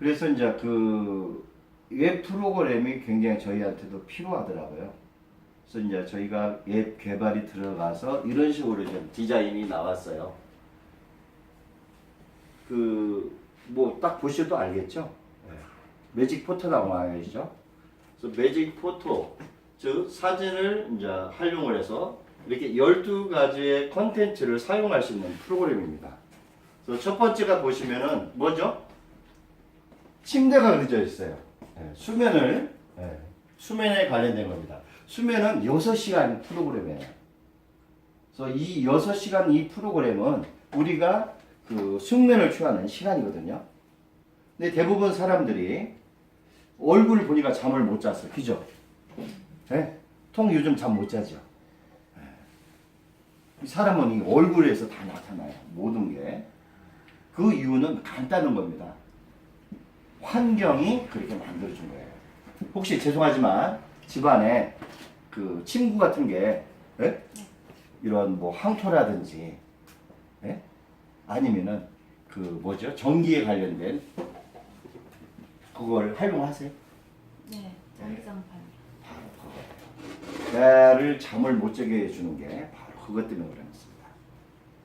그래서 이제 그 웹 프로그램이 굉장히 저희한테도 필요하더라고요. 그래서 이제 저희가 앱 개발이 들어가서 이런 식으로 좀 디자인이 나왔어요. 그 뭐 딱 보셔도 알겠죠? 네. 매직 포토라고 나와있죠. 그래서 매직 포토, 즉 사진을 이제 활용을 해서 이렇게 12가지의 컨텐츠를 사용할 수 있는 프로그램입니다. 그래서 첫 번째가 보시면은 뭐죠? 침대가 그려져 있어요. 네, 수면에 관련된 겁니다. 수면은 6시간 프로그램이에요. 그래서 이 6시간 이 프로그램은 우리가 그 숙면을 취하는 시간이거든요. 근데 대부분 사람들이 얼굴을 보니까 잠을 못 잤어. 그죠? 네? 통 요즘 잠 못 자죠. 이 사람은 이 얼굴에서 다 나타나요. 모든 게. 그 이유는 간단한 겁니다. 환경이 그렇게 만들어준 거예요. 혹시 죄송하지만 집안에 그 침구 같은 게 이런 뭐 항토라든지 아니면은 그 뭐죠? 전기에 관련된 그걸 활용하세요? 네, 전기장판. 바로 그거. 나를 잠을 못 자게 해주는 게 바로 그것 때문에 그렇습니다.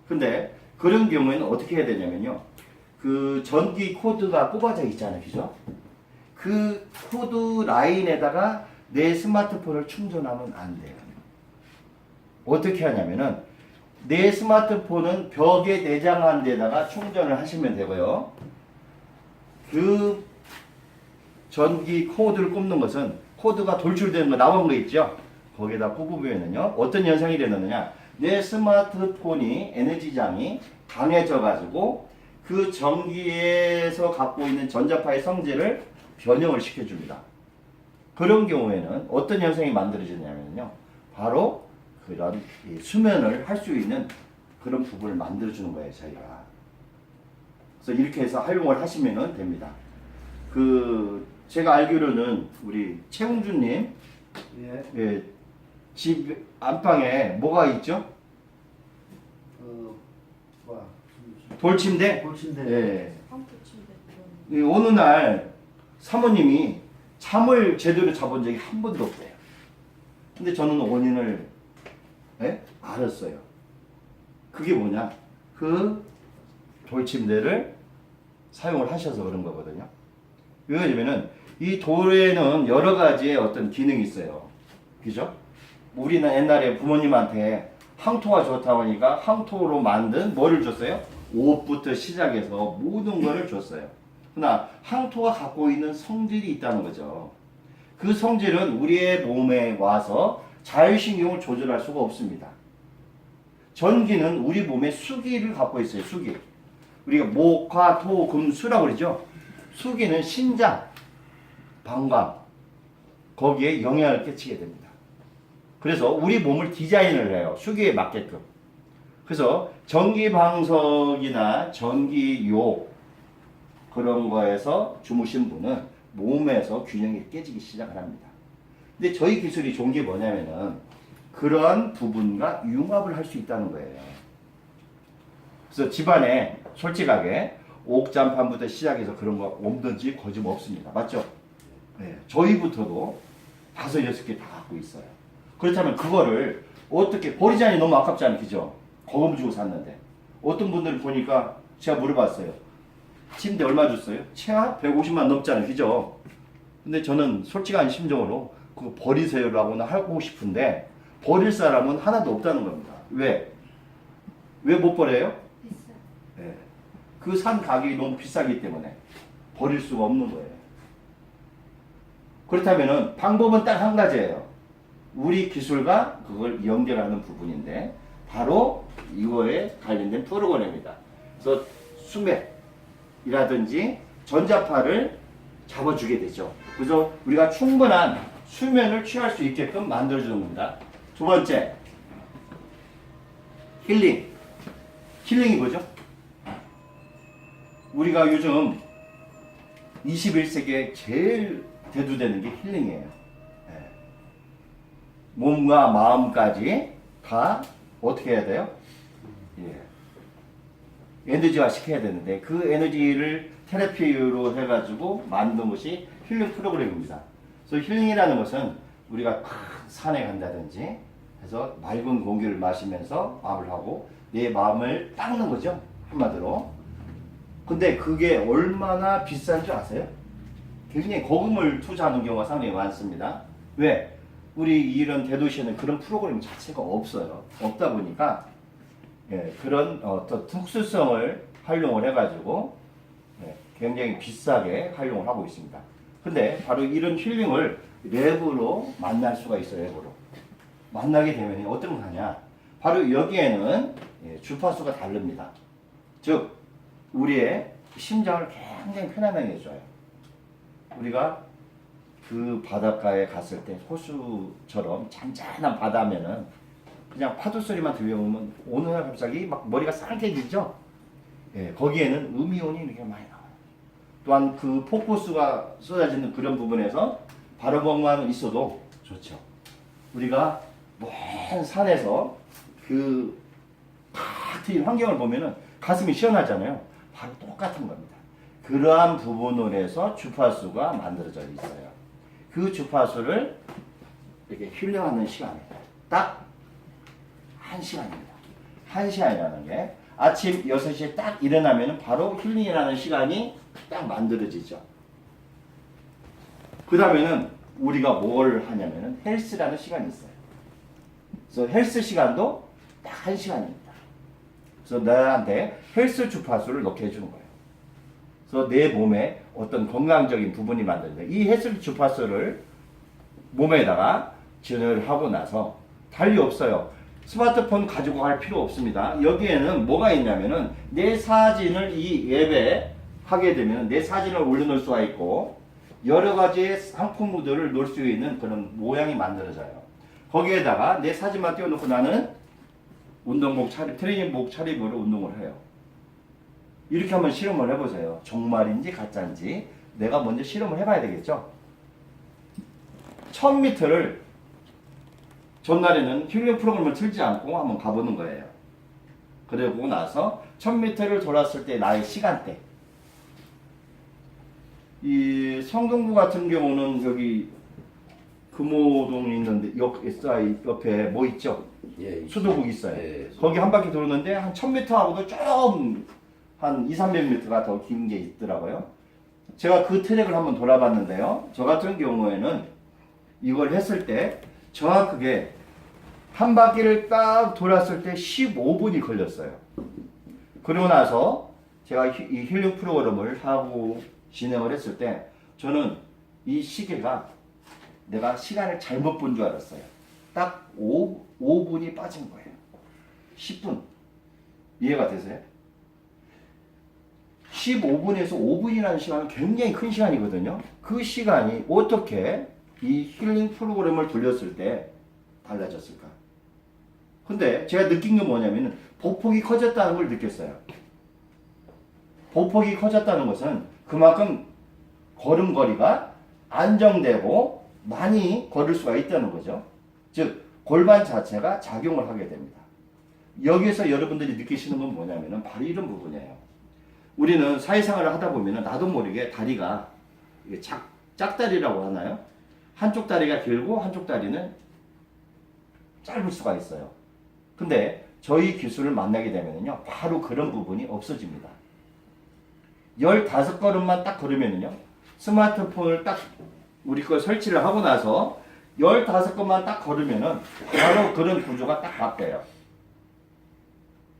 근데 그런 경우에는 어떻게 해야 되냐면요. 그 전기 코드가 꼽아져 있잖아요. 그죠? 그 코드 라인에다가 내 스마트폰을 충전하면 안 돼요. 어떻게 하냐면은 내 스마트폰은 벽에 내장한 데다가 충전을 하시면 되고요. 그 전기 코드를 꼽는 것은 코드가 돌출되는 거 나온 거 있죠? 거기에다 꼽으면은요. 어떤 현상이 일어나느냐? 내 스마트폰이 에너지장이 강해져 가지고 그 전기에서 갖고 있는 전자파의 성질을 변형을 시켜줍니다. 그런 경우에는 어떤 현상이 만들어지냐면요. 바로 그런 수면을 할 수 있는 그런 부분을 만들어주는 거예요, 저희가. 그래서 이렇게 해서 활용을 하시면 됩니다. 그, 제가 알기로는 우리 최웅준님, 예, 집 안방에 뭐가 있죠? 돌침대? 돌침대. 예. 펌프 침대. 어느 날 사모님이 잠을 제대로 자본 적이 한 번도 없대요. 근데 저는 원인을 알았어요. 그게 뭐냐? 그 돌침대를 사용을 하셔서 그런 거거든요. 왜냐면은 이 돌에는 여러 가지의 어떤 기능이 있어요. 그죠? 우리는 옛날에 부모님한테 항토가 좋다고 하니까 항토로 만든 뭐를 줬어요? 옷부터 시작해서 모든 거를 줬어요. 그러나 항토가 갖고 있는 성질이 있다는 거죠. 그 성질은 우리의 몸에 와서 자율신경을 조절할 수가 없습니다. 전기는 우리 몸에 수기를 갖고 있어요. 수기. 우리가 목, 화, 토, 금, 수라고 그러죠. 수기는 신장, 방광 거기에 영향을 끼치게 됩니다. 그래서 우리 몸을 디자인을 해요. 수기에 맞게끔. 그래서 전기방석이나 전기요 그런 거에서 주무신 분은 몸에서 균형이 깨지기 시작을 합니다. 근데 저희 기술이 좋은 게 뭐냐면은 그런 부분과 융합을 할 수 있다는 거예요. 그래서 집안에 솔직하게 옥잠판부터 시작해서 그런 거 없든지 거짓없습니다. 맞죠? 네. 저희부터도 5, 6개 다 갖고 있어요. 그렇다면 그거를 어떻게 버리자니 너무 아깝잖아요. 그죠? 거금 주고 샀는데 어떤 분들 보니까 제가 물어봤어요. 침대 얼마 줬어요? 최하 150만 넘잖아요. 그죠? 근데 저는 솔직한 심정으로 그거 버리세요라고는 하고 싶은데 버릴 사람은 하나도 없다는 겁니다. 왜? 왜 못 버려요? 비싸. 네. 그 산 가격이 너무 비싸기 때문에 버릴 수가 없는 거예요. 그렇다면은 방법은 딱 한 가지예요. 우리 기술과 그걸 연결하는 부분인데 바로 이거에 관련된 프로그램입니다. 그래서 수맥이라든지 전자파를 잡아주게 되죠. 그래서 우리가 충분한 수면을 취할 수 있게끔 만들어주는 겁니다. 두 번째, 힐링. 힐링이 뭐죠? 우리가 요즘 21세기에 제일 대두되는 게 힐링이에요. 네. 몸과 마음까지 다 어떻게 해야 돼요? 예. 에너지화 시켜야 되는데 그 에너지를 테라피로 해가지고 만든 것이 힐링 프로그램입니다. 그래서 힐링이라는 것은 우리가 큰 산에 간다든지 해서 맑은 공기를 마시면서 마음을 하고 내 마음을 닦는 거죠. 한마디로. 근데 그게 얼마나 비싼 줄 아세요? 굉장히 거금을 투자하는 경우가 상당히 많습니다. 왜? 우리 이런 대도시에는 그런 프로그램 자체가 없어요. 없다 보니까 그런 어떤 특수성을 활용을 해가지고 굉장히 비싸게 활용을 하고 있습니다. 근데 바로 이런 힐링을 랩으로 만날 수가 있어요. 랩으로 만나게 되면 어떤 거 하냐? 바로 여기에는 주파수가 다릅니다. 즉 우리의 심장을 굉장히 편안하게 해줘요. 우리가 그 바닷가에 갔을 때 호수처럼 잔잔한 바다면은 그냥 파도 소리만 들려오면 어느 날 갑자기 막 머리가 상쾌해지죠? 거기에는 음이온이 이렇게 많이 나와요. 또한 그 폭포수가 쏟아지는 그런 부분에서 바로봉만 있어도 좋죠. 우리가 먼 산에서 그 탁 트인 환경을 보면은 가슴이 시원하잖아요. 바로 똑같은 겁니다. 그러한 부분으로 해서 주파수가 만들어져 있어요. 그 주파수를 이렇게 힐링하는 시간입니다. 딱 1시간입니다. 1시간이라는 게 아침 6시에 딱 일어나면 바로 힐링이라는 시간이 딱 만들어지죠. 그 다음에는 우리가 뭘 하냐면은 헬스라는 시간이 있어요. 그래서 헬스 시간도 딱 1시간입니다. 그래서 나한테 헬스 주파수를 넣게 해주는 거예요. 그래서 내 몸에 어떤 건강적인 부분이 만드는데 이 헬스 주파수를 몸에다가 지원을 하고 나서 달리 없어요. 스마트폰 가지고 갈 필요 없습니다. 여기에는 뭐가 있냐면은 내 사진을 이 앱에 하게 되면 내 사진을 올려놓을 수가 있고 여러 가지의 상품들을 놓을 수 있는 그런 모양이 만들어져요. 거기에다가 내 사진만 띄워놓고 나는 운동복 차림, 트레이닝복 차림으로 운동을 해요. 이렇게 한번 실험을 해보세요. 정말인지 가짜인지 내가 먼저 실험을 해봐야 되겠죠. 1000m를 전날에는 힐링 프로그램을 틀지 않고 한번 가보는 거예요. 그러고 나서 1000m를 돌았을 때 나의 시간대. 이 성동구 같은 경우는 여기 금호동이 있는데 SI 옆에 뭐 있죠? 예, 수도국 있어요. 예, 거기 한 바퀴 도는데 한 1000m하고도 좀 한 200~300m가 더 긴 게 있더라고요. 제가 그 트랙을 한번 돌아봤는데요. 저 같은 경우에는 이걸 했을 때 정확하게 한 바퀴를 딱 돌았을 때 15분이 걸렸어요. 그러고 나서 제가 이 힐링 프로그램을 하고 진행을 했을 때 저는 이 시계가 내가 시간을 잘못 본 줄 알았어요. 딱 5분이 빠진 거예요. 10분. 이해가 되세요? 15분에서 5분이라는 시간은 굉장히 큰 시간이거든요. 그 시간이 어떻게 이 힐링 프로그램을 돌렸을 때 달라졌을까? 근데 제가 느낀 게 뭐냐면 보폭이 커졌다는 걸 느꼈어요. 보폭이 커졌다는 것은 그만큼 걸음걸이가 안정되고 많이 걸을 수가 있다는 거죠. 즉 골반 자체가 작용을 하게 됩니다. 여기에서 여러분들이 느끼시는 건 뭐냐면 바로 이런 부분이에요. 우리는 사회생활을 하다 보면 나도 모르게 다리가 짝다리라고 하나요? 한쪽 다리가 길고 한쪽 다리는 짧을 수가 있어요. 근데 저희 기술을 만나게 되면요 바로 그런 부분이 없어집니다. 15걸음만 딱 걸으면요 스마트폰을 딱 우리 거 설치를 하고 나서 15걸음만 딱 걸으면은 바로 그런 구조가 딱 바뀌어요.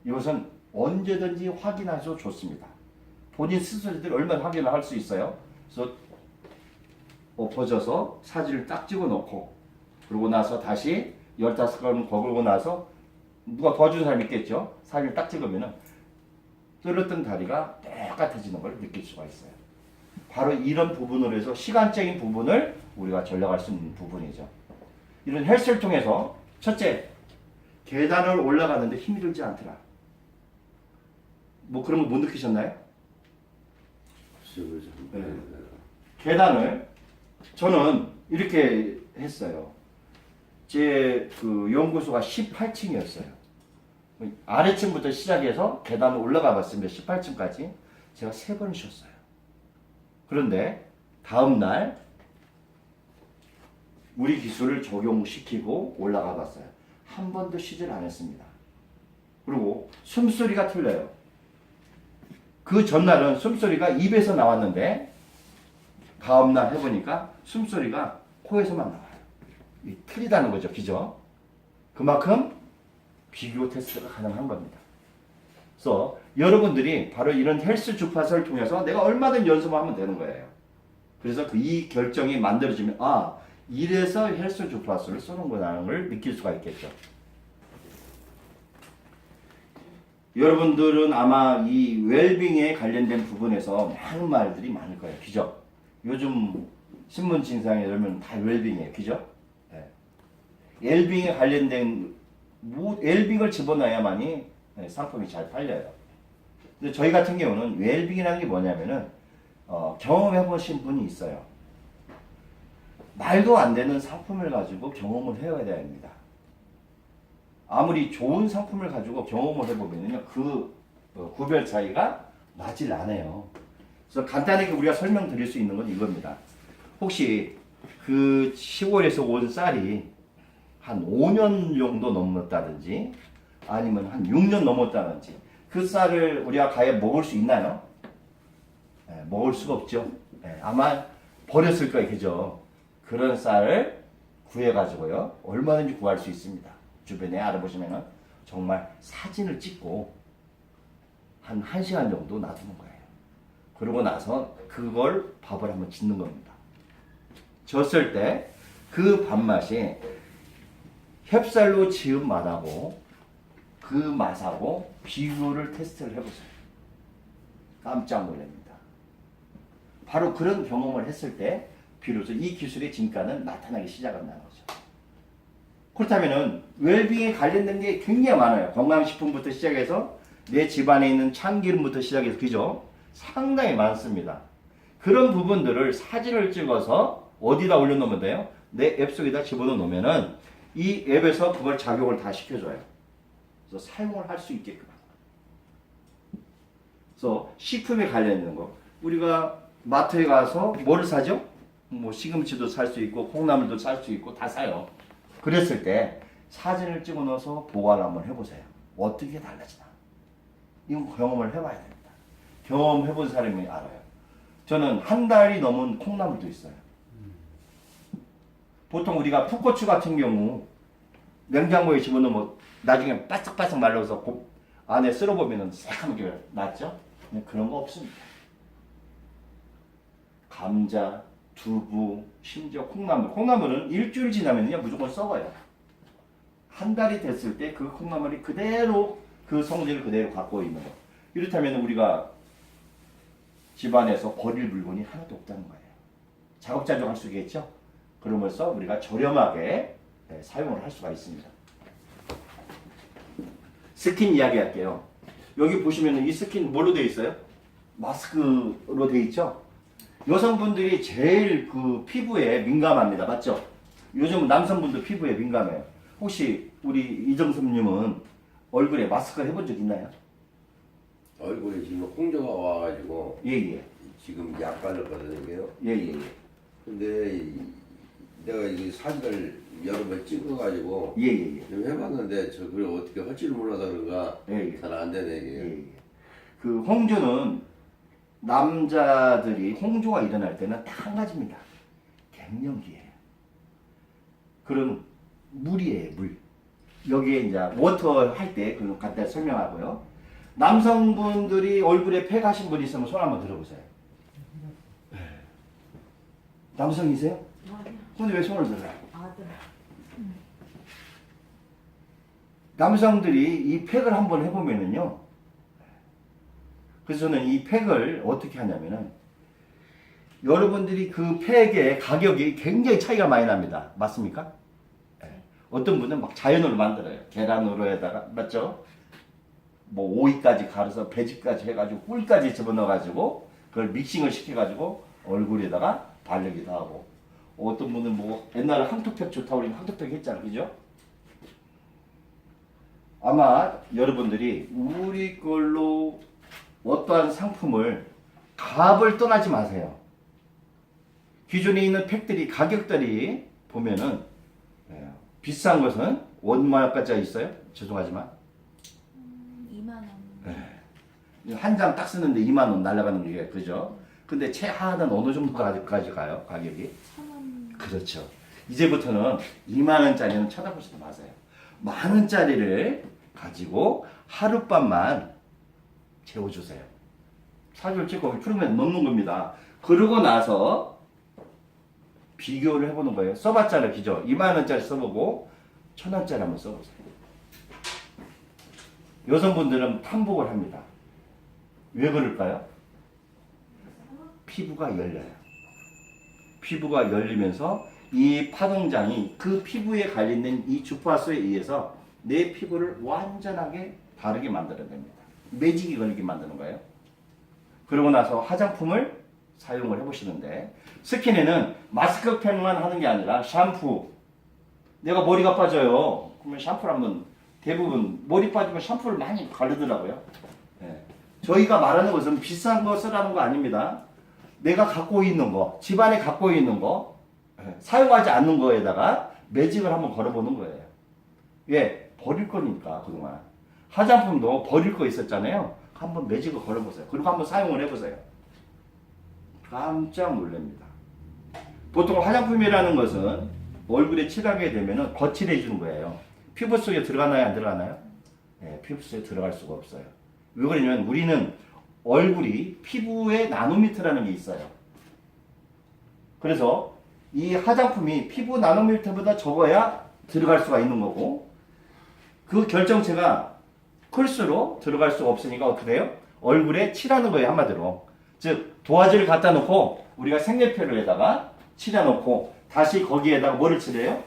이것은 언제든지 확인하셔도 좋습니다. 본인 스스로들 얼마나 확인을 할 수 있어요. 그래서 엎어져서 사진을 딱 찍어 놓고 그러고 나서 다시 15걸음 걸고 나서 누가 도와주는 사람이 있겠죠. 사진을 딱 찍으면은 뚫었던 다리가 똑같아지는 걸 느낄 수가 있어요. 바로 이런 부분으로 해서 시간적인 부분을 우리가 전략할 수 있는 부분이죠. 이런 헬스를 통해서 첫째, 계단을 올라가는데 힘이 들지 않더라. 뭐 그런 거 못 느끼셨나요? 네. 계단을 저는 이렇게 했어요. 제 그 연구소가 18층이었어요. 아래층부터 시작해서 계단을 올라가 봤습니다. 18층까지. 제가 3번 쉬었어요. 그런데 다음날 우리 기술을 적용시키고 올라가 봤어요. 한 번도 쉬질 않았습니다. 그리고 숨소리가 틀려요. 그 전날은 숨소리가 입에서 나왔는데 다음날 해보니까 숨소리가 코에서만 나와요. 틀리다는 거죠. 그죠? 그만큼 비교 테스트가 가능한 겁니다. 그래서 여러분들이 바로 이런 헬스 주파수를 통해서 내가 얼마든 연습하면 되는 거예요. 그래서 이 결정이 만들어지면 이래서 헬스 주파수를 쏘는구나라는 걸 느낄 수가 있겠죠. 여러분들은 아마 이 웰빙에 관련된 부분에서 많은 말들이 많을 거예요. 그죠? 요즘 신문 진상에 열면 다 웰빙이에요. 그죠? 네. 웰빙에 관련된 웰빙을 집어넣어야만이 상품이 잘 팔려요. 근데 저희 같은 경우는 웰빙이라는 게 뭐냐면은 경험해 보신 분이 있어요. 말도 안 되는 상품을 가지고 경험을 해야 됩니다. 아무리 좋은 상품을 가지고 경험을 해보면요, 그 구별 차이가 나질 않아요. 그래서 간단하게 우리가 설명드릴 수 있는 건 이겁니다. 혹시 그 시골에서 온 쌀이 한 5년 정도 넘었다든지 아니면 한 6년 넘었다든지 그 쌀을 우리가 과연 먹을 수 있나요? 네, 먹을 수가 없죠. 네, 아마 버렸을 거예요. 그죠? 그런 쌀을 구해가지고요, 얼마든지 구할 수 있습니다. 주변에 알아보시면은 정말 사진을 찍고 한 1시간 정도 놔두는 거예요. 그러고 나서 그걸 밥을 한번 짓는 겁니다. 졌을 때 그 밥맛이 햅쌀로 지은 맛하고 그 맛하고 비교를 테스트를 해보세요. 깜짝 놀랍니다. 바로 그런 경험을 했을 때 비로소 이 기술의 진가는 나타나기 시작한다는 거죠. 그렇다면은 웰빙에 관련된 게 굉장히 많아요. 건강식품부터 시작해서 내 집안에 있는 참기름부터 시작해서, 그죠? 상당히 많습니다. 그런 부분들을 사진을 찍어서 어디다 올려놓으면 돼요? 내 앱 속에다 집어넣어 놓으면은 이 앱에서 그걸 작용을 다 시켜줘요. 그래서 사용을 할 수 있게끔. 그래서 식품에 관련된 거, 우리가 마트에 가서 뭐를 사죠? 뭐 시금치도 살 수 있고 콩나물도 살 수 있고 다 사요. 그랬을 때 사진을 찍어 넣어서 보관을 한번 해보세요. 어떻게 달라지나. 이건 경험을 해봐야 됩니다. 경험해본 사람이 알아요. 저는 한 달이 넘은 콩나물도 있어요. 보통 우리가 풋고추 같은 경우 냉장고에 집어넣으면 나중에 바삭바삭 말라서 안에 쓸어보면 새카맣게 났죠? 그런 거 없습니다. 감자, 두부, 심지어 콩나물은 일주일 지나면요 무조건 썩어요. 한 달이 됐을 때 그 콩나물이 그대로 그 성질을 그대로 갖고 있는 거. 이렇다면 우리가 집안에서 버릴 물건이 하나도 없다는 거예요. 자급자족할 수 있겠죠? 그러면서 우리가 저렴하게 사용을 할 수가 있습니다. 스킨 이야기 할게요. 여기 보시면 이 스킨 뭘로 되어 있어요? 마스크로 되어 있죠? 여성분들이 제일 그 피부에 민감합니다. 맞죠? 요즘 남성분들 피부에 민감해요. 혹시 우리 이정섭님은 얼굴에 마스크 해본 적 있나요? 얼굴에 지금 홍조가 와가지고 예예. 지금 약 발랐거든요. 예예예. 근데 내가 이 사진을 여러 번 찍어가지고 예예예. 좀 해봤는데 저 그걸 어떻게 할 줄 몰라서 그런가 예. 잘 안 되네 이게. 예. 그 홍조는 남자들이 홍조가 일어날 때는 딱 한 가지입니다. 갱년기예요. 그럼 물이에요, 물. 여기에 이제 워터 할 때 그걸 간단히 설명하고요. 남성분들이 얼굴에 폐 가신 분 있으면 손 한번 들어보세요. 남성이세요? 아니야. 근데 왜 손을 들어요? 아들. 남성들이 이 팩을 한번 해보면은요. 그래서 저는 이 팩을 어떻게 하냐면은 여러분들이 그 팩의 가격이 굉장히 차이가 많이 납니다. 맞습니까? 네. 어떤 분은 막 자연으로 만들어요. 계란으로에다가 맞죠? 뭐 오이까지 갈아서 배즙까지 해가지고 꿀까지 집어넣어가지고 그걸 믹싱을 시켜가지고 얼굴에다가 바르기도 하고, 어떤 분은 뭐 옛날에 항토팩 좋다고 우리 항토팩 했잖아요. 그죠? 아마 여러분들이 우리 걸로 어떠한 상품을 값을 떠나지 마세요. 기존에 있는 팩들이 가격들이 보면은 비싼 것은 얼마까지 있어요? 죄송하지만 2만 원. 한 장 딱 쓰는데 2만 원 날아가는 게 그죠? 근데 최하는 어느 정도까지 가요? 가격이? 1,000원. 그렇죠. 이제부터는 2만 원짜리는 쳐다보지도 마세요. 만 원짜리를 가지고 하룻밤만 재워주세요. 사줄지 거기 풀면 넣는 겁니다. 그러고 나서 비교를 해보는 거예요. 써봤잖아요. 그죠? 2만 원짜리 써보고 1,000원짜리 한번 써보세요. 여성분들은 탐복을 합니다. 왜 그럴까요? 피부가 열려요. 피부가 열리면서 이 파동장이 그 피부에 관련된 이 주파수에 의해서 내 피부를 완전하게 다르게 만들어냅니다. 매직이 걸리게 만드는 거예요. 그러고 나서 화장품을 사용을 해보시는데 스킨에는 마스크팩만 하는 게 아니라 샴푸. 내가 머리가 빠져요. 그러면 샴푸를 한번 대부분 머리 빠지면 샴푸를 많이 바르더라고요. 저희가 말하는 것은 비싼 거 쓰라는 거 아닙니다. 내가 갖고 있는 거, 집안에 갖고 있는 거, 사용하지 않는 거에다가 매직을 한번 걸어보는 거예요. 왜? 버릴 거니까 그동안. 화장품도 버릴 거 있었잖아요. 한번 매직을 걸어보세요. 그리고 한번 사용을 해보세요. 깜짝 놀랍니다. 보통 화장품이라는 것은 얼굴에 칠하게 되면 거칠해 주는 거예요. 피부 속에 들어가나요? 안 들어가나요? 피부 속에 들어갈 수가 없어요. 왜 그러냐면 우리는 얼굴이 피부의 나노미터라는 게 있어요. 그래서 이 화장품이 피부 나노미터보다 적어야 들어갈 수가 있는 거고 그 결정체가 클수록 들어갈 수가 없으니까 어떻게 돼요? 얼굴에 칠하는 거예요. 한마디로. 즉 도화지를 갖다 놓고 우리가 색연필에다가 칠해놓고 다시 거기에다가 뭐를 칠해요?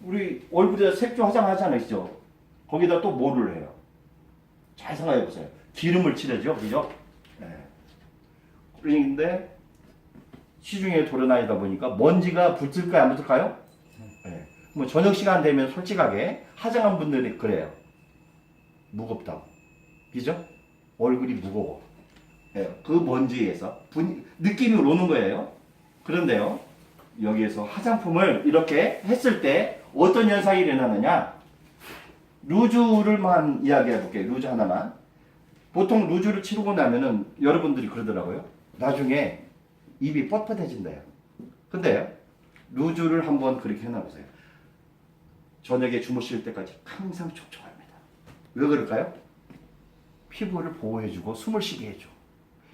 우리 얼굴에 색조 화장하잖아요. 거기다 또 뭐를 해요? 잘 생각해 보세요. 기름을 칠하죠. 그죠? 그런데 시중에 돌아다니다 보니까 먼지가 붙을까요? 안 붙을까요? 뭐 저녁 시간 되면 솔직하게 화장한 분들이 그래요. 무겁다고. 그죠? 얼굴이 무거워. 그 먼지에서 느낌이 오는 거예요. 그런데요. 여기에서 화장품을 이렇게 했을 때 어떤 현상이 일어나느냐? 루즈를만 이야기해 볼게요. 루즈 하나만. 보통 루즈를 치르고 나면은 여러분들이 그러더라고요. 나중에 입이 뻣뻣해진대요. 근데요. 루즈를 한번 그렇게 해놔보세요. 저녁에 주무실 때까지 항상 촉촉합니다. 왜 그럴까요? 피부를 보호해주고 숨을 쉬게 해줘.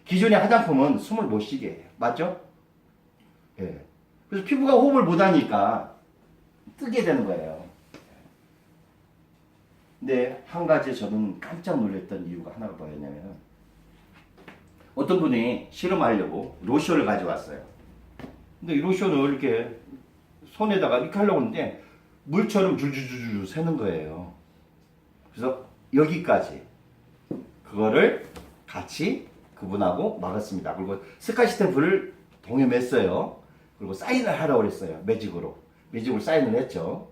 기존의 화장품은 숨을 못 쉬게 해요. 맞죠? 예. 그래서 피부가 호흡을 못하니까 뜨게 되는 거예요. 근데 한 가지 저는 깜짝 놀랐던 이유가 하나가 뭐였냐면 어떤 분이 실험하려고 로션을 가져왔어요. 근데 이 로션을 이렇게 손에다가 이렇게 하려고 하는데 물처럼 줄줄줄줄 새는 거예요. 그래서 여기까지 그거를 같이 그분하고 막았습니다. 그리고 스카치 스탬프를 동여맸어요. 그리고 사인을 하라고 그랬어요. 매직으로 사인을 했죠.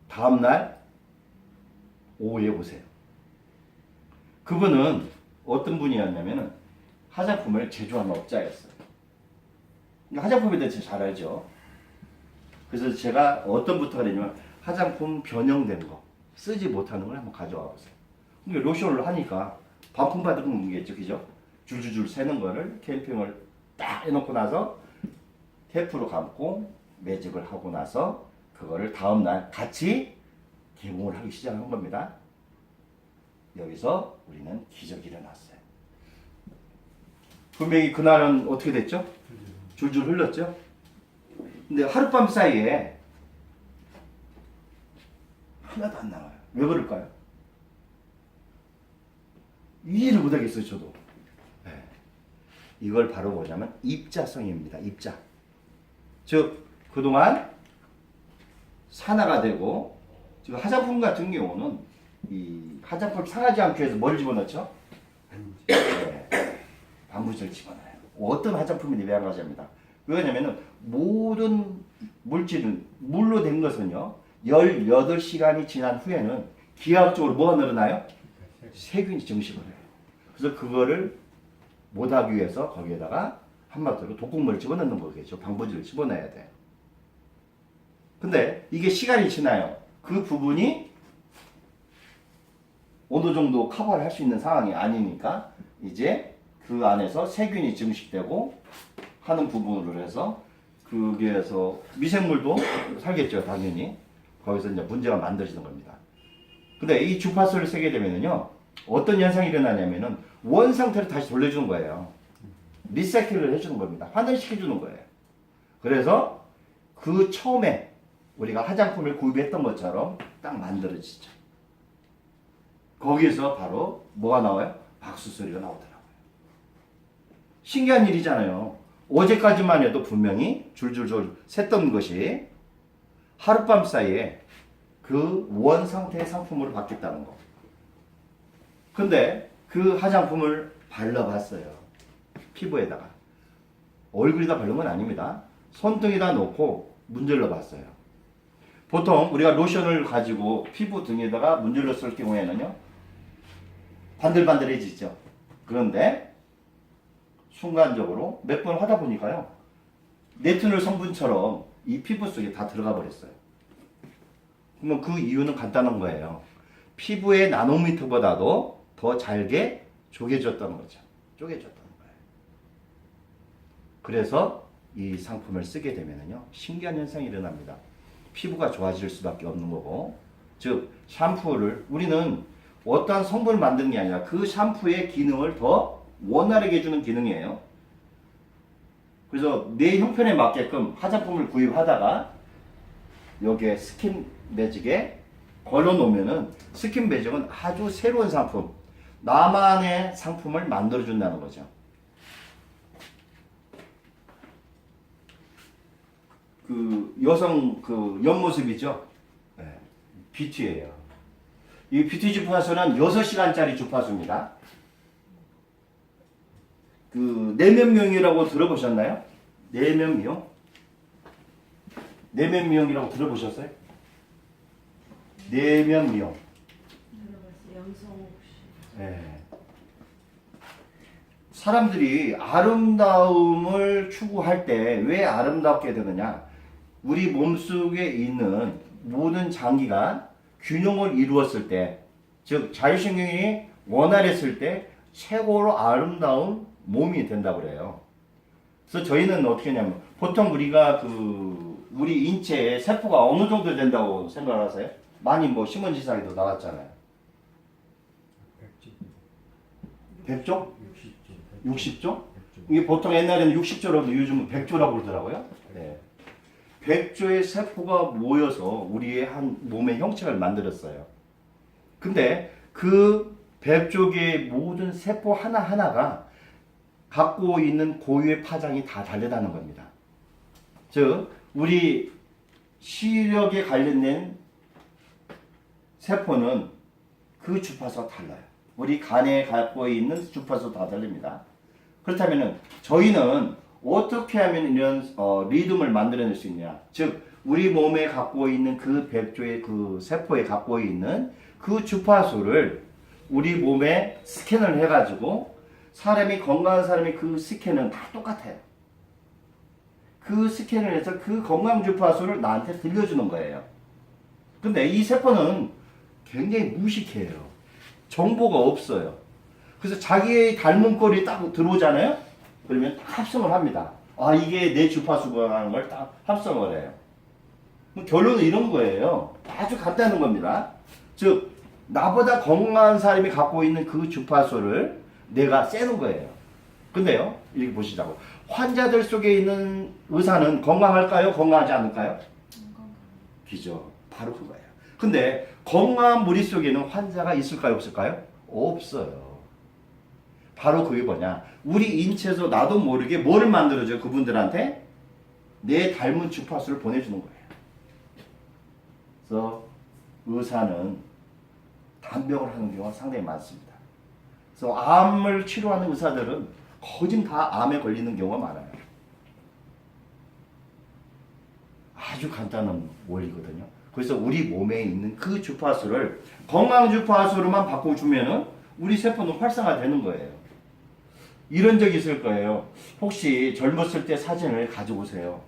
다음날 오후에 오세요. 그분은 어떤 분이었냐면은 화장품을 제조하는 업자였어요. 화장품에 대해서 잘 알죠. 그래서 제가 어떤 부탁을 했냐면 화장품 변형된 거 쓰지 못하는 걸 한번 가져와 보세요. 그러니까 로션을 하니까 반품 받은 거겠죠, 그죠? 줄줄줄 새는 거를 캠핑을 딱 해놓고 나서 테이프로 감고 매직을 하고 나서 그거를 다음날 같이 개봉을 하기 시작한 겁니다. 여기서 우리는 기적이 일어났어요. 분명히 그날은 어떻게 됐죠? 줄줄 흘렀죠? 근데 하룻밤 사이에 하나도 안 나와요. 왜 그럴까요? 이해를 못하겠어요, 저도. 이걸 바로 뭐냐면 입자성입니다. 입자. 즉 그동안 산화가 되고 지금 화장품 같은 경우는 이 화장품 상하지 않기 위해서 뭘 집어넣죠? 방부제를 집어넣어요. 어떤 화장품이 매한가지입니다. 왜냐면은 모든 물질은 물로 된 것은요 18시간이 지난 후에는 기하학적으로 뭐가 늘어나요? 세균이 증식을 해요. 그래서 그거를 못하기 위해서 거기에다가 한마디로 독극물을 집어넣는 거겠죠. 방부제를 집어넣어야 돼요. 근데 이게 시간이 지나요. 그 부분이 어느 정도 커버를 할 수 있는 상황이 아니니까 이제 그 안에서 세균이 증식되고 하는 부분으로 해서 거기에서 미생물도 살겠죠, 당연히. 거기서 이제 문제가 만들어지는 겁니다. 근데 이 주파수를 세게 되면은요, 어떤 현상이 일어나냐면은 원 상태로 다시 돌려주는 거예요. 리사이클을 해주는 겁니다. 환원시켜주는 거예요. 그래서 그 처음에 우리가 화장품을 구입했던 것처럼 딱 만들어지죠. 거기에서 바로 뭐가 나와요? 박수 소리가 나오더라고요. 신기한 일이잖아요. 어제까지만 해도 분명히 줄줄줄 샜던 것이 하룻밤 사이에 그 원 상태의 상품으로 바뀌었다는 거. 근데 그 화장품을 발라봤어요. 피부에다가. 얼굴에다 바른 건 아닙니다. 손등에다 놓고 문질러 봤어요. 보통 우리가 로션을 가지고 피부 등에다가 문질렀을 경우에는요, 반들반들해지죠. 그런데 순간적으로 몇 번 하다 보니까요, 네트놀 성분처럼 이 피부 속에 다 들어가 버렸어요. 그러면 그 이유는 간단한 거예요. 피부의 나노미터보다도 더 잘게 쪼개졌다는 거죠. 쪼개졌다는 거예요. 그래서 이 상품을 쓰게 되면요, 신기한 현상이 일어납니다. 피부가 좋아질 수밖에 없는 거고, 즉 샴푸를 우리는 어떠한 성분을 만드는 게 아니라 그 샴푸의 기능을 더 원활하게 해주는 기능이에요. 그래서 내 형편에 맞게끔 화장품을 구입하다가 여기에 스킨 매직에 걸어 놓으면은 스킨 매직은 아주 새로운 상품, 나만의 상품을 만들어 준다는 거죠. 그 여성 그 옆모습이죠. 네. 뷰티예요. 이 뷰티 주파수는 6시간짜리 주파수입니다. 그 내면미용이라고 들어보셨나요? 내면미용? 내면미용이라고 들어보셨어요? 내면미용. 들어봤어요. 영성 혹시. 네. 사람들이 아름다움을 추구할 때 왜 아름답게 되느냐? 우리 몸속에 있는 모든 장기가 균형을 이루었을 때, 즉 자율신경이 원활했을 때 최고로 아름다운 몸이 된다고 그래요. 그래서 저희는 어떻게 하냐면, 보통 우리가 우리 인체의 세포가 어느 정도 된다고 생각하세요? 많이 뭐 신문지상에도 나왔잖아요. 100조? 60조? 이게 보통 옛날에는 60조라고 요즘은 100조라고 그러더라고요. 네. 100조의 세포가 모여서 우리의 한 몸의 형체를 만들었어요. 근데 그 100조의 모든 세포 하나하나가 갖고 있는 고유의 파장이 다 다르다는 겁니다. 즉, 우리 시력에 관련된 세포는 그 주파수가 달라요. 우리 간에 갖고 있는 주파수 다 다릅니다. 그렇다면 저희는 어떻게 하면 이런 리듬을 만들어낼 수 있냐? 즉 우리 몸에 갖고 있는 그 100조의 그 세포에 갖고 있는 그 주파수를 우리 몸에 스캔을 해가지고 사람이 건강한 사람이 그 스캔은 다 똑같아요. 그 스캔을 해서 그 건강 주파수를 나한테 들려주는 거예요. 근데 이 세포는 굉장히 무식해요. 정보가 없어요. 그래서 자기의 닮은 꼴이 딱 들어오잖아요. 그러면 딱 합성을 합니다. 아, 이게 내 주파수가 하는 걸 딱 합성을 해요. 결론은 이런 거예요. 아주 간단한 겁니다. 즉 나보다 건강한 사람이 갖고 있는 그 주파수를 내가 쐬는 거예요. 근데요, 이렇게 보시자고. 환자들 속에 있는 의사는 건강할까요? 건강하지 않을까요? 그죠. 바로 그거예요. 근데 건강한 무리 속에는 환자가 있을까요? 없을까요? 없어요. 바로 그게 뭐냐? 우리 인체에서 나도 모르게 뭐를 만들어줘요? 그분들한테 내 닮은 주파수를 보내주는 거예요. 그래서 의사는 단병을 하는 경우가 상당히 많습니다. 그래서 암을 치료하는 의사들은 거진 다 암에 걸리는 경우가 많아요. 아주 간단한 원리거든요. 그래서 우리 몸에 있는 그 주파수를 건강 주파수로만 바꿔주면은 우리 세포는 활성화되는 거예요. 이런 적 있을 거예요. 혹시 젊었을 때 사진을 가져오세요.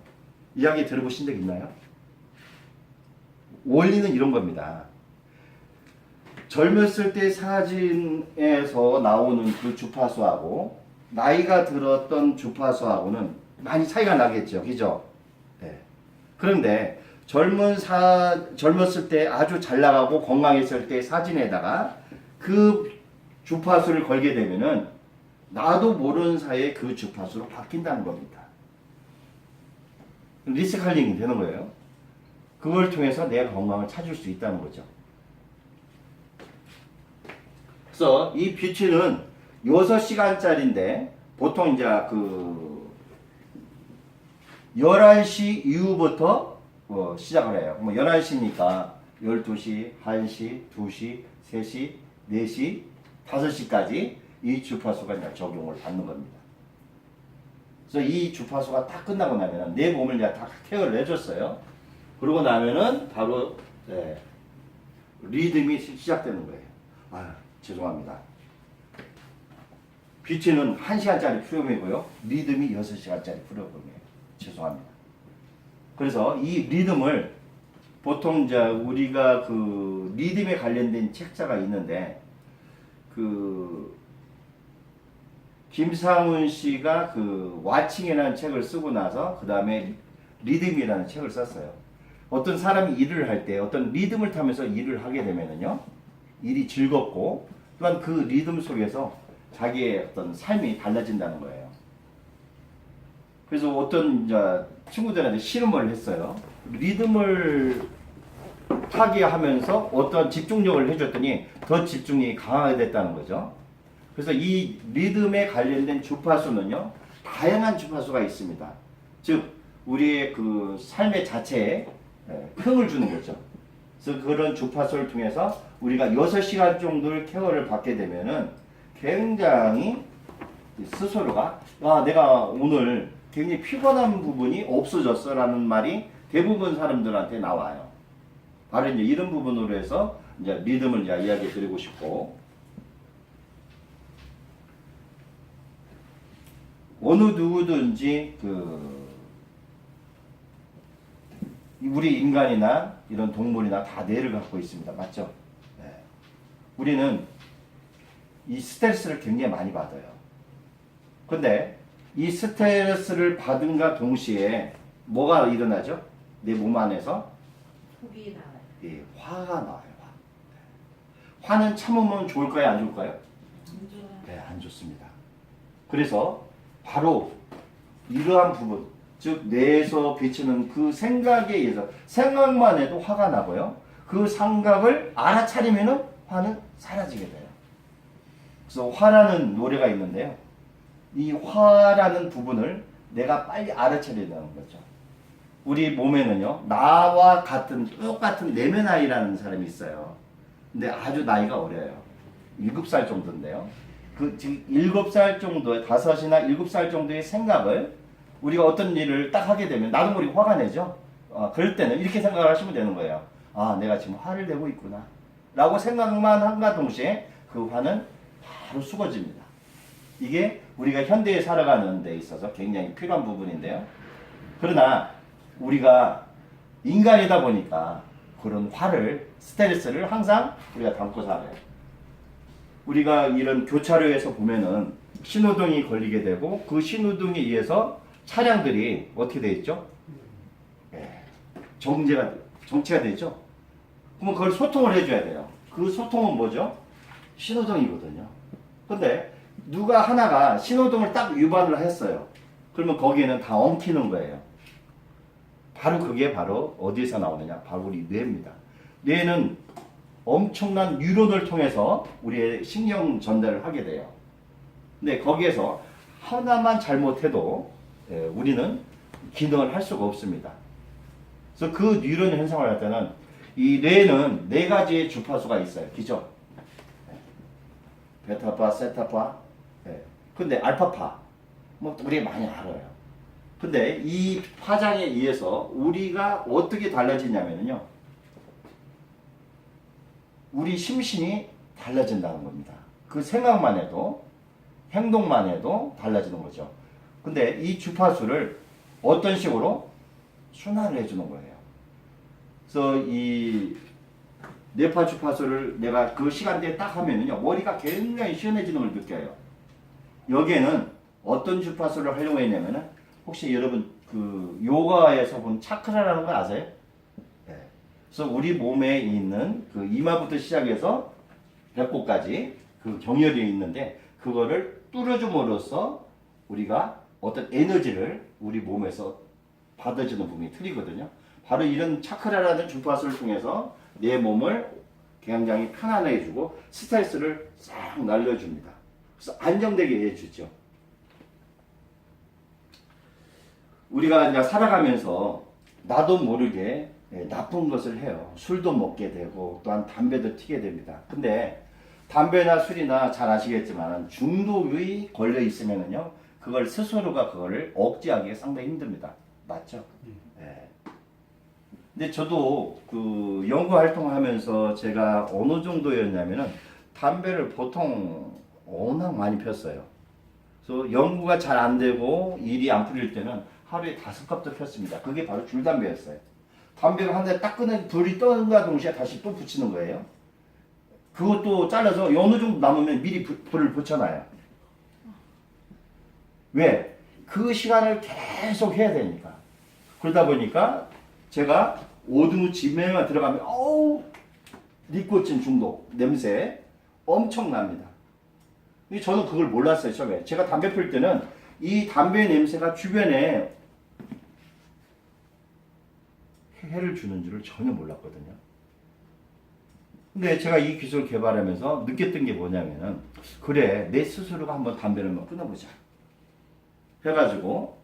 이야기 들어보신 적 있나요? 원리는 이런 겁니다. 젊었을 때 사진에서 나오는 그 주파수하고 나이가 들었던 주파수하고는 많이 차이가 나겠죠. 그죠? 네. 그런데 젊었을 때 아주 잘 나가고 건강했을 때 사진에다가 그 주파수를 걸게 되면은 나도 모르는 사이에 그 주파수로 바뀐다는 겁니다. 리스칼링이 되는 거예요. 그걸 통해서 내 건강을 찾을 수 있다는 거죠. 그래서 이 뷰티는 6시간짜리인데 보통 이제 그 11시 이후부터 시작을 해요. 뭐 11시니까 12시, 1시, 2시, 3시, 4시, 5시까지 이 주파수가 이제 적용을 받는 겁니다. 그래서 이 주파수가 딱 끝나고 나면은 내 몸을 이제 다 케어를 해줬어요. 그러고 나면은 바로 리듬이 시작되는 거예요. 아, 죄송합니다. 뷰티는 1시간짜리 프로그램이고요. 리듬이 6시간짜리 프로그램이에요. 죄송합니다. 그래서 이 리듬을 보통 이제 우리가 그 리듬에 관련된 책자가 있는데 그 김상훈 씨가 그 와칭이라는 책을 쓰고 나서 그 다음에 리듬이라는 책을 썼어요. 어떤 사람이 일을 할 때 어떤 리듬을 타면서 일을 하게 되면은요, 일이 즐겁고 또한 그 리듬 속에서 자기의 어떤 삶이 달라진다는 거예요. 그래서 어떤 이제 친구들한테 실험을 했어요. 리듬을 타게 하면서 어떤 집중력을 해줬더니 더 집중력이 강하게 됐다는 거죠. 그래서 이 리듬에 관련된 주파수는요, 다양한 주파수가 있습니다. 즉, 우리의 그 삶의 자체에 평을 주는 거죠. 그래서 그런 주파수를 통해서 우리가 6시간 정도를 케어를 받게 되면은 굉장히 스스로가 내가 오늘 굉장히 피곤한 부분이 없어졌어 라는 말이 대부분 사람들한테 나와요. 바로 이제 이런 부분으로 해서 이제 리듬을 이제 이야기 드리고 싶고, 어느 누구든지 우리 인간이나 이런 동물이나 다 뇌를 갖고 있습니다. 맞죠? 네. 우리는 이 스트레스를 굉장히 많이 받아요. 근데 이 스트레스를 받은가 동시에 뭐가 일어나죠? 내 몸 안에서 속이 나와요. 예, 화가 나와요. 화는 참으면 좋을까요? 안 좋을까요? 안 좋아요. 네, 안 좋습니다. 그래서 바로 이러한 부분, 즉 뇌에서 비치는 그 생각에 의해서 생각만 해도 화가 나고요. 그 생각을 알아차리면은 화는 사라지게 돼요. 그래서 화라는 노래가 있는데요. 이 화라는 부분을 내가 빨리 알아차려야 되는 거죠. 우리 몸에는요, 나와 같은 똑같은 내면 아이라는 사람이 있어요. 근데 아주 나이가 어려요. 7살 정도인데요. 즉 7살 정도의 5이나 7살 정도의 생각을 우리가 어떤 일을 딱 하게 되면 나도 모르게 화가 내죠. 그럴 때는 이렇게 생각을 하시면 되는 거예요. 내가 지금 화를 내고 있구나 라고 생각만 한가 동시에 그 화는 바로 식어집니다. 이게 우리가 현대에 살아가는 데 있어서 굉장히 필요한 부분인데요. 그러나 우리가 인간이다 보니까 그런 화를, 스트레스를 항상 우리가 담고 살아요. 우리가 이런 교차로에서 보면은 신호등이 걸리게 되고 그 신호등에 의해서 차량들이 어떻게 되어 있죠? 정체가 되죠? 그러면 그걸 소통을 해줘야 돼요. 그 소통은 뭐죠? 신호등이거든요. 근데 누가 하나가 신호등을 딱 위반을 했어요. 그러면 거기에는 다 엉키는 거예요. 바로 그게 바로 어디에서 나오느냐? 바로 우리 뇌입니다. 뇌는 엄청난 뉴런을 통해서 우리의 신경 전달을 하게 돼요. 근데 거기에서 하나만 잘못해도 우리는 기능을 할 수가 없습니다. 그래서 그 뉴런 현상을 할 때는 이 뇌는 4가지의 주파수가 있어요. 그죠? 베타파, 세타파, 근데 알파파, 뭐 우리가 많이 알아요. 근데 이 파장에 의해서 우리가 어떻게 달라지냐면요. 우리 심신이 달라진다는 겁니다. 그 생각만 해도 행동만 해도 달라지는 거죠. 근데 이 주파수를 어떤 식으로 순환을 해주는 거예요. 그래서 이 뇌파 주파수를 내가 그 시간대에 딱 하면은요, 머리가 굉장히 시원해지는 걸 느껴요. 여기에는 어떤 주파수를 하려고 했냐면은, 혹시 여러분 그 요가에서 본 차크라라는 거 아세요? 네. 그래서 우리 몸에 있는 그 이마부터 시작해서 배꼽까지 그 경혈이 있는데, 그거를 뚫어줌으로써 우리가 어떤 에너지를 우리 몸에서 받아주는 부분이 틀리거든요. 바로 이런 차크라라는 주파수를 통해서 내 몸을 굉장히 편안하게 해주고 스트레스를 싹 날려줍니다. 그래서 안정되게 해주죠. 우리가 이제 살아가면서 나도 모르게 나쁜 것을 해요. 술도 먹게 되고 또한 담배도 튀게 됩니다. 근데 담배나 술이나 잘 아시겠지만 중독이 걸려 있으면은요, 그걸 스스로가 그거를 억제하기가 상당히 힘듭니다. 맞죠? 네. 근데 저도 그 연구 활동을 하면서 제가 어느 정도였냐면은 담배를 보통 워낙 많이 폈어요. 그래서 연구가 잘 안 되고 일이 안 풀릴 때는 하루에 5갑도 폈습니다. 그게 바로 줄담배였어요. 담배가 한 대 딱 꺼내 불이 떠는가 동시에 다시 또 붙이는 거예요. 그것도 잘라서 어느 정도 남으면 미리 불을 붙여놔요. 왜? 그 시간을 계속 해야 되니까. 그러다 보니까 제가 오두무 집에만 들어가면 어우, 니코틴 중독 냄새 엄청납니다. 저는 그걸 몰랐어요. 처음에 제가 담배 필 때는 이 담배 냄새가 주변에 해를 주는 줄을 전혀 몰랐거든요. 근데 제가 이 기술을 개발하면서 느꼈던 게 뭐냐면은, 그래, 내 스스로가 한번 담배를 한번 끊어보자 해가지고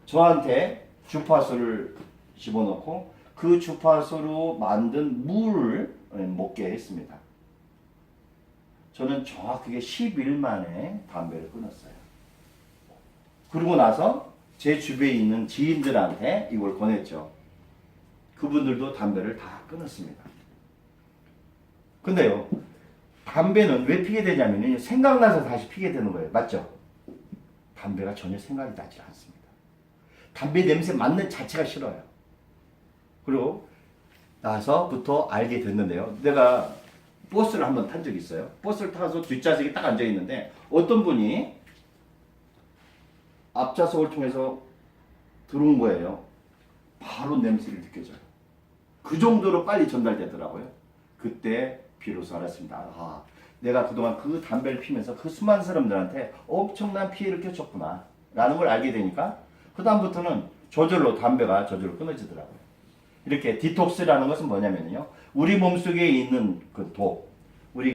저한테 주파수를 집어넣고 그 주파수로 만든 물을 먹게 했습니다. 저는 정확하게 10일 만에 담배를 끊었어요. 그러고 나서 제 주변에 있는 지인들한테 이걸 권했죠. 그분들도 담배를 다 끊었습니다. 근데요, 담배는 왜 피게 되냐면 생각나서 다시 피게 되는 거예요. 맞죠? 담배가 전혀 생각이 나지 않습니다. 담배 냄새 맡는 자체가 싫어요. 그리고 나서부터 알게 됐는데요. 내가 버스를 한번 탄 적이 있어요. 버스를 타서 뒷좌석에 딱 앉아 있는데 어떤 분이 앞좌석을 통해서 들어온 거예요. 바로 냄새를 느껴져요. 그 정도로 빨리 전달되더라고요. 그때 비로소 알았습니다. 아, 내가 그동안 그 담배를 피면서 그 수많은 사람들한테 엄청난 피해를 끼쳤구나 라는 걸 알게 되니까 그 다음부터는 담배가 저절로 끊어지더라고요. 이렇게 디톡스라는 것은 뭐냐면요, 우리 몸속에 있는 그 독,